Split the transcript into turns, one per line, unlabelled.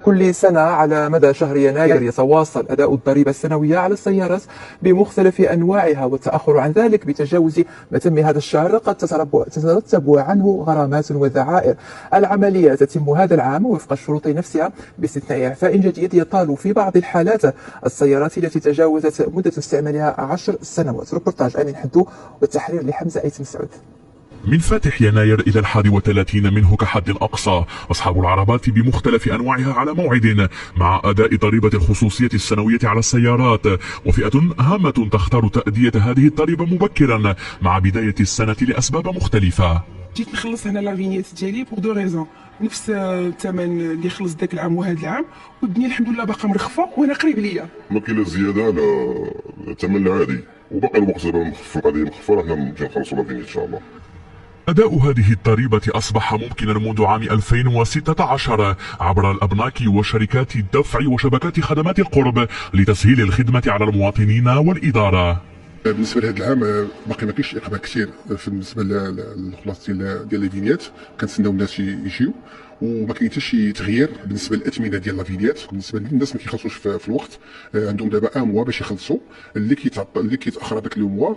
كل سنة على مدى شهر يناير يتواصل أداء الضريبة السنوية على السيارات بمختلف أنواعها، والتأخر عن ذلك بتجاوز متم هذا الشهر قد تترتب عنه غرامات وذعائر. العملية تتم هذا العام وفق الشروط نفسها باستثناء إعفاء جديد يطال في بعض الحالات السيارات التي تجاوزت مدة استعمالها 10 سنوات. ريبورتاج أمين حدو والتحرير لحمزة أيتم سعود.
من فاتح يناير إلى 31 منه كحد أقصى، أصحاب العربات بمختلف أنواعها على موعد مع أداء ضريبة الخصوصية السنوية على السيارات، وفئة هامة تختار تأدية هذه الضريبة مبكرا مع بداية السنة لأسباب مختلفة.
جيت نخلص هنا لافينيت ديالي بوغ دو ريزون، نفس الثمن اللي خلص ذاك العام وهذا العام، والدنيا الحمد لله باقا مرخفه وانا قريب ليا.
ما كاين لا زياده على الثمن العادي، وباقي الوقت دابا مخفف، غادي مخففه، حنا نجي نخلصوا لافينيت ان شاء الله.
أداء هذه الضريبة أصبح ممكنا منذ عام 2016 عبر الأبناك وشركات الدفع وشبكات خدمات القرب لتسهيل الخدمة على المواطنين والإدارة.
بالنسبه لهذا العام باقي ما كاينش اقبال كثير بالنسبه للخلاص ديال لافينيات، كنتسناو الناس يجيو، وما كاين حتى شي تغيير بالنسبه للاثمنه ديال لافينيات. بالنسبه للناس ما كيخلصوش في الوقت، عندهم دابا ان موا باش يخلصوا، اللي كيتاخر هذاك لو موا